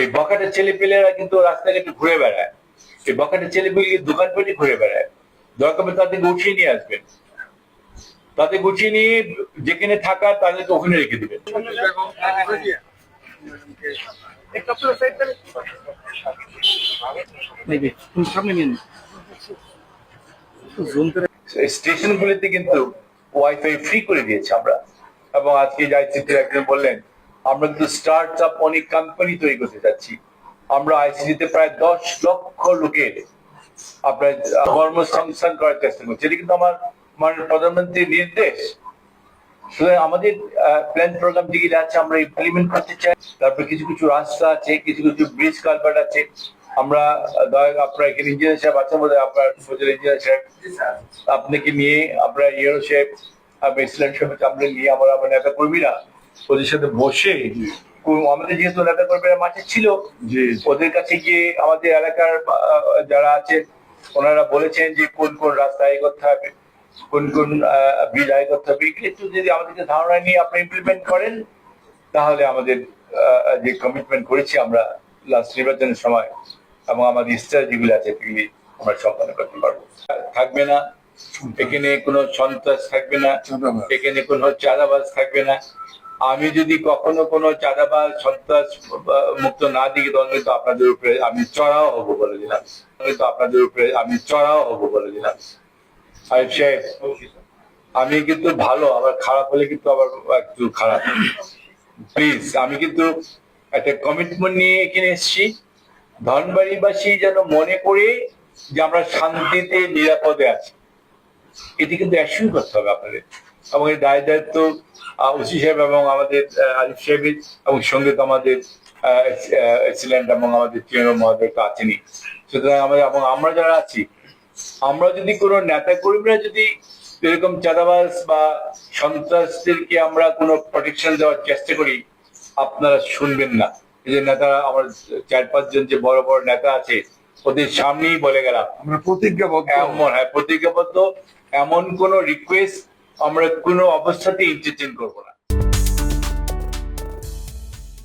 এই বখাটে ছেলেপেলেরা কিন্তু রাস্তাঘাটে ঘুরে বেড়ায়, এই বখাটে ছেলেপেলে দোকানপাটে ঘুরে বেড়ায়। দরকার পড়ে তাদেরকে উঠিয়ে নিয়ে আসবেন, তাদের গুছিয়ে নিয়ে যেখানে থাকার তাদেরকে ওখানে রেখে দিবেন। স্টেশনগুলিতে কিন্তু ওয়াইফাই ফ্রি করে দিয়েছে আমরা, এবং আজকে আইসিটি একজন বললেন আমরা কিন্তু স্টার্ট আপ অনেক কোম্পানি তৈরি করতে যাচ্ছি। আমরা আইসিটিতে প্রায় 10 লক্ষ লোকের আপনার কর্মসংস্থান করার চেষ্টা করছি। এটা কিন্তু আমার মাননীয় প্রধানমন্ত্রীর নির্দেশ। সুতরাং আমাদের প্ল্যান প্রোগ্রাম যেগুলো আছে আমরা ইমপ্লিমেন্ট করতে চাই। তারপরে কিছু কিছু রাস্তা আছে, কিছু কিছু ব্রিজ কালভার্ট আছে। আমরা আপনার এখানে ইঞ্জিনিয়ার সাহেব আছেন বোধহয়, আপনার ইঞ্জিনিয়ার সাহেব আপনাকে নিয়ে আমরা ইউরো সাহেব ইসলাম সাহেব আমরা নিয়ে আমরা নেতা কর্মীরা ওদের সাথে বসে, আমাদের যেহেতু নেতা কর্মীরা মাঠে ছিল, ওদের কাছে গিয়ে আমাদের এলাকার যারা আছে ওনারা বলেছেন যে কোন কোন রাস্তা আয় করতে হবে, কোন কোন ব্রিজ আয় করতে হবে। একটু যদি আমাদেরকে ধারণা নিয়ে আপনি ইমপ্লিমেন্ট করেন তাহলে আমাদের যে কমিটমেন্ট করেছি আমরা লাস্ট নির্বাচনের সময় এবং আমাদের ইস্টার যেগুলো আছে সেগুলি আমরা সম্পন্ন করতে পারবো। থাকবে না এখানে কোনো সন্ত্রাস, থাকবে না এখানে কোনো চাঁদাবাজ থাকবে না। আমি যদি কখনো কোনো চাঁদাবাজ সন্ত্রাস মুক্ত না দিই তাহলে তো আপনাদের উপরে আমি চড়াও হবো বলে দিলাম, আপনাদের উপরে আমি চড়াও হবো বলে দিলাম। আরিফ সাহেব, আমি কিন্তু ভালো, আবার খারাপ হলে কিন্তু আবার একটু খারাপ। প্লিজ, আমি কিন্তু একটা কমিটমেন্ট নিয়ে এখানে এসেছি। ধনবাড়িবাসী যেন মনে করে যে আমরা শান্তিতে নিরাপদে আছি, এটি কিন্তু অ্যাসিউর করতে হবে আপনাদের। এবং এই দায় দায়িত্ব ওসি সাহেব এবং আমাদের আরিফ সাহেবের, এবং সঙ্গে তো আমাদের এক্সিলেন্ট এবং আমাদের চেয়ারম্যান মহোদয় তো আছেনই। সুতরাং আমাদের এবং আমরা যারা আছি, আমরা যদি কোনো নেতা কর্মীরা যদি এরকম চাঁদাবাজ বা সন্ত্রাসদেরকে আমরা কোনো প্রোটেকশন দেওয়ার চেষ্টা করি, আপনারা শুনবেন না। এই যে নেতারা আমার 4-5 জন যে বড় বড় নেতা আছে ওদের সামনেই বলে গেলাম আমরা প্রতিজ্ঞাবদ্ধ, প্রতিজ্ঞাবদ্ধ, এমন কোন রিকোয়েস্ট আমরা কোনো অবস্থাতেই এন্টারটেইন করবো না।